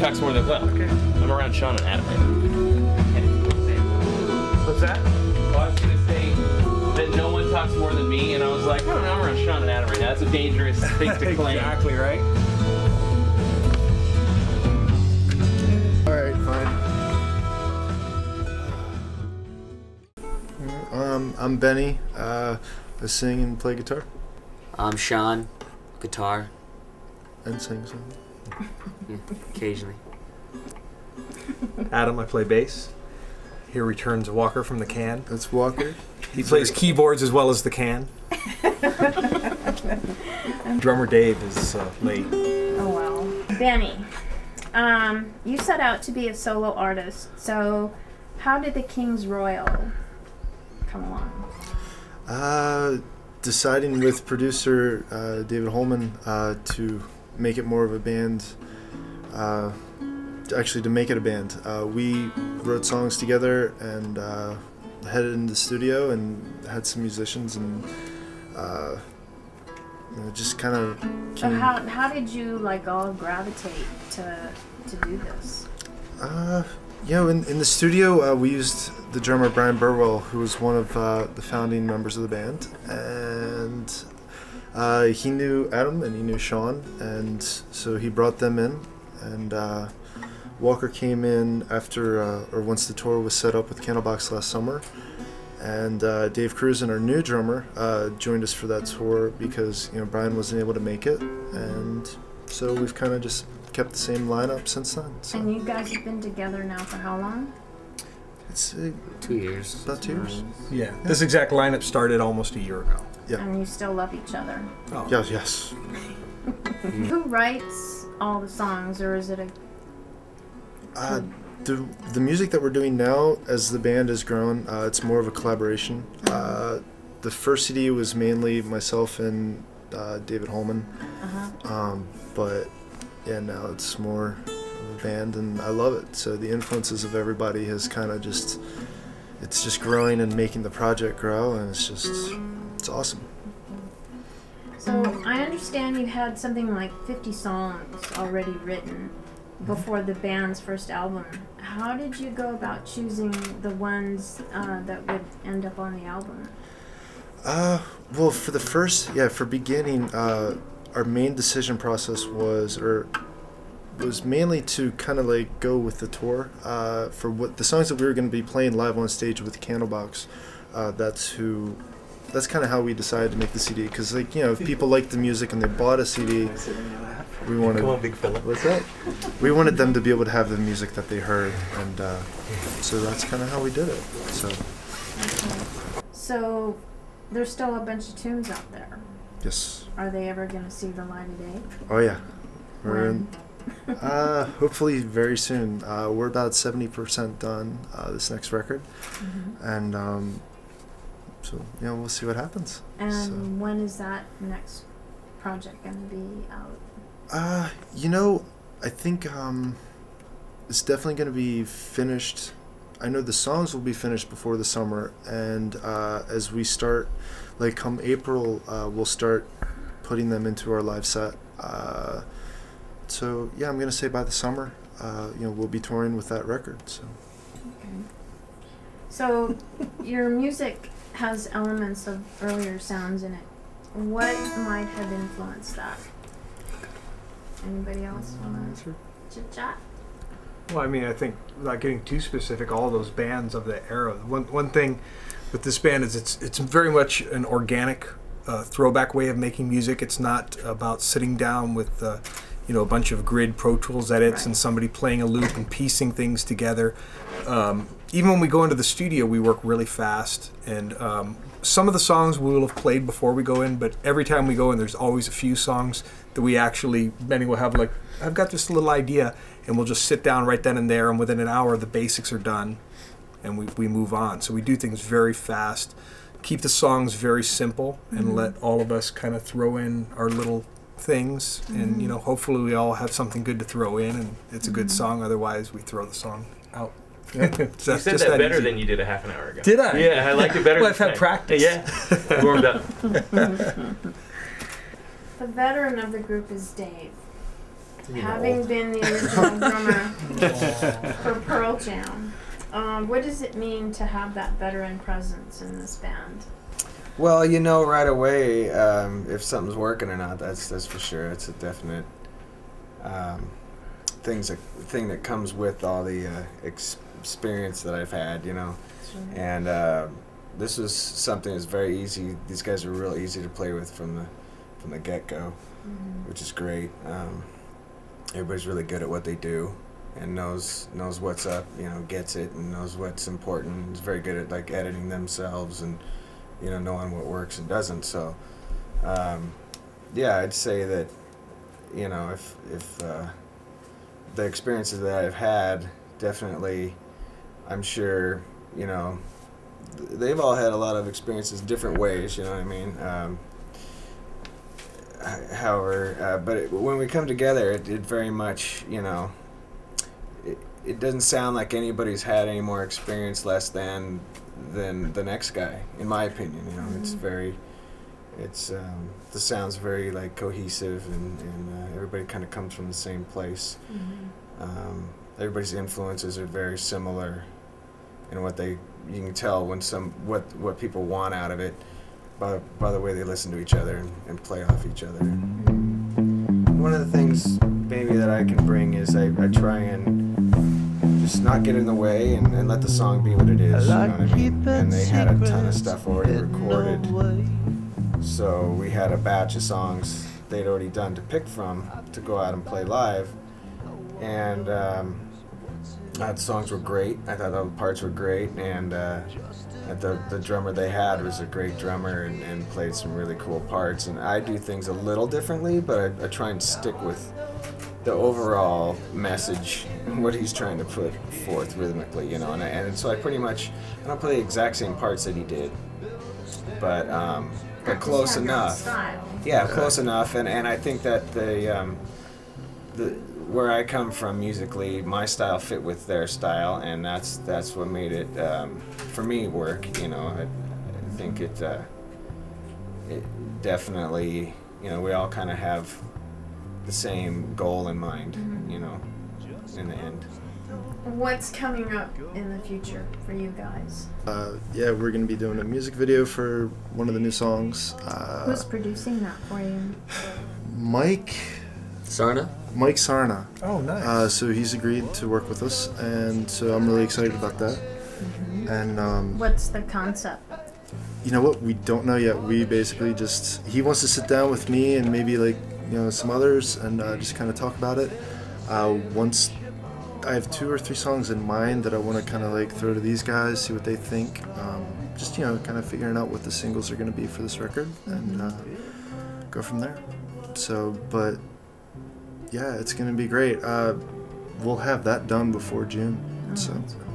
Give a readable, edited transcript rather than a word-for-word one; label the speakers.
Speaker 1: talks more than well. Okay. I'm around Sean and Adam. What's that? Well, I was gonna say that no one talks more than me, and I was like, I don't know, I'm around Sean and Adam right now. That's a dangerous thing to claim.
Speaker 2: Exactly right.
Speaker 3: All right, fine. I'm Benny. I sing and play guitar.
Speaker 4: I'm Sean, guitar.
Speaker 3: And sing some.
Speaker 4: Yeah, occasionally.
Speaker 2: Adam, I play bass. Here returns Walker from the can.
Speaker 3: That's Walker.
Speaker 2: He plays keyboards as well as the can. Drummer Dave is late.
Speaker 5: Oh wow. Benny, you set out to be a solo artist, so how did the King's Royal come along?
Speaker 3: Deciding with producer David Holman to make it more of a band, actually to make it a band. We wrote songs together and headed into the studio and had some musicians and just kind of came.
Speaker 5: So how did you like all gravitate to do this?
Speaker 3: In the studio we used the drummer Brian Burwell, who was one of the founding members of the band, and he knew Adam and he knew Sean, and so he brought them in, and Walker came in after or once the tour was set up with Candlebox last summer, and Dave Cruzen, our new drummer, joined us for that tour because Brian wasn't able to make it, and so we've kind of just kept the same lineup since then. So.
Speaker 5: And you guys have been together now for how long?
Speaker 3: It's
Speaker 4: 2 years.
Speaker 3: About 2 years.
Speaker 2: Yeah. This exact lineup started almost a year ago.
Speaker 3: Yeah.
Speaker 5: And you still love each other?
Speaker 2: Oh.
Speaker 3: Yes.
Speaker 5: Who writes all the songs, or is it a...
Speaker 3: The music that we're doing now, as the band has grown, it's more of a collaboration. The first CD was mainly myself and David Holman, but yeah, now it's more of a band, and I love it. So the influences of everybody has kind of it's just growing and making the project grow, and it's awesome.
Speaker 5: So I understand you had something like 50 songs already written before the band's first album. How did you go about choosing the ones that would end up on the album?
Speaker 3: Well, for beginning, our main decision process was mainly to kind of like go with the tour for what the songs that we were going to be playing live on stage with Candlebox. That's kind of how we decided to make the CD, because if people liked the music and they bought a CD, we wanted.
Speaker 2: Come on, big fella.
Speaker 3: What's that? We wanted them to be able to have the music that they heard, and so that's kind of how we did it.
Speaker 5: So there's still a bunch of tunes out there.
Speaker 3: Yes.
Speaker 5: Are they ever going to see the light of day?
Speaker 3: Oh yeah.
Speaker 5: When?
Speaker 3: Hopefully very soon. We're about 70% done this next record, and so we'll see what happens.
Speaker 5: And when is that next project going to be out?
Speaker 3: I think it's definitely going to be finished. I know the songs will be finished before the summer, and as we start, like come April, we'll start putting them into our live set. So yeah, I'm going to say by the summer, we'll be touring with that record. So.
Speaker 5: Okay. So your music has elements of earlier sounds in it. What might have influenced that? Anybody else want to chit chat?
Speaker 2: Well, I mean, I think without getting too specific, all those bands of the era. One thing with this band is it's very much an organic, throwback way of making music. It's not about sitting down with a bunch of grid Pro Tools edits and somebody playing a loop and piecing things together. Even when we go into the studio, we work really fast, and some of the songs we will have played before we go in, but every time we go in, there's always a few songs that we actually, Benny will have like, I've got this little idea, and we'll just sit down right then and there, and within an hour the basics are done, and we move on. So we do things very fast, keep the songs very simple, and let all of us kind of throw in our little things, and hopefully we all have something good to throw in, and it's a good song. Otherwise we throw the song out.
Speaker 1: Yeah. You said that better than you did a half an hour ago.
Speaker 2: Did I?
Speaker 1: Yeah, I liked it better.
Speaker 2: Well, I've had practice.
Speaker 1: Yeah, warmed up.
Speaker 5: The veteran of the group is Dave. Having been the original drummer for Pearl Jam, what does it mean to have that veteran presence in this band?
Speaker 6: Well, you know right away if something's working or not. That's for sure. It's a definite thing that comes with all the experience that I've had, you know.
Speaker 5: Sure.
Speaker 6: And this was something that's very easy. These guys are real easy to play with from the get-go, which is great. Everybody's really good at what they do and knows what's up, you know, gets it and knows what's important. Is very good at like editing themselves and, you know, knowing what works and doesn't. So yeah, I'd say that, you know, if the experiences that I've had, definitely, I'm sure, you know, they've all had a lot of experiences different ways, you know what I mean? However, but when we come together, it very much, you know, it doesn't sound like anybody's had any more experience less than the next guy, in my opinion. You know, the sound's very like cohesive, and everybody kind of comes from the same place. Everybody's influences are very similar in what you can tell when what people want out of it by the way they listen to each other and play off each other. One of the things maybe that I can bring is I try and just not get in the way and let the song be what it is, you know what I mean? And they had a ton of stuff already recorded, so we had a batch of songs they'd already done to pick from to go out and play live. And the songs were great. I thought the parts were great, and the drummer they had was a great drummer and played some really cool parts. And I do things a little differently, but I try and stick with the overall message, what he's trying to put forth rhythmically, you know. And so I don't play the exact same parts that he did, but close enough.
Speaker 5: Style.
Speaker 6: Yeah, close enough. And I think that where I come from musically, my style fit with their style, and that's what made it for me work. You know, I think it definitely, you know, we all kind of have the same goal in mind. You know, in the end.
Speaker 5: What's coming up in the future for you guys?
Speaker 3: Yeah, we're going to be doing a music video for one of the new songs.
Speaker 5: Who's producing that for you?
Speaker 3: Mike
Speaker 4: Sarna?
Speaker 3: Sarna.
Speaker 2: Oh, nice.
Speaker 3: So he's agreed to work with us, and so I'm really excited about that. And
Speaker 5: What's the concept?
Speaker 3: you know what? We don't know yet. We basically he wants to sit down with me and maybe like, you know, some others and just kind of talk about it. Once I have 2 or 3 songs in mind that I want to kind of like throw to these guys, see what they think. Just, you know, kind of figuring out what the singles are going to be for this record and go from there. So, but yeah, it's going to be great. We'll have that done before June.
Speaker 5: Oh,
Speaker 3: So
Speaker 5: that's cool.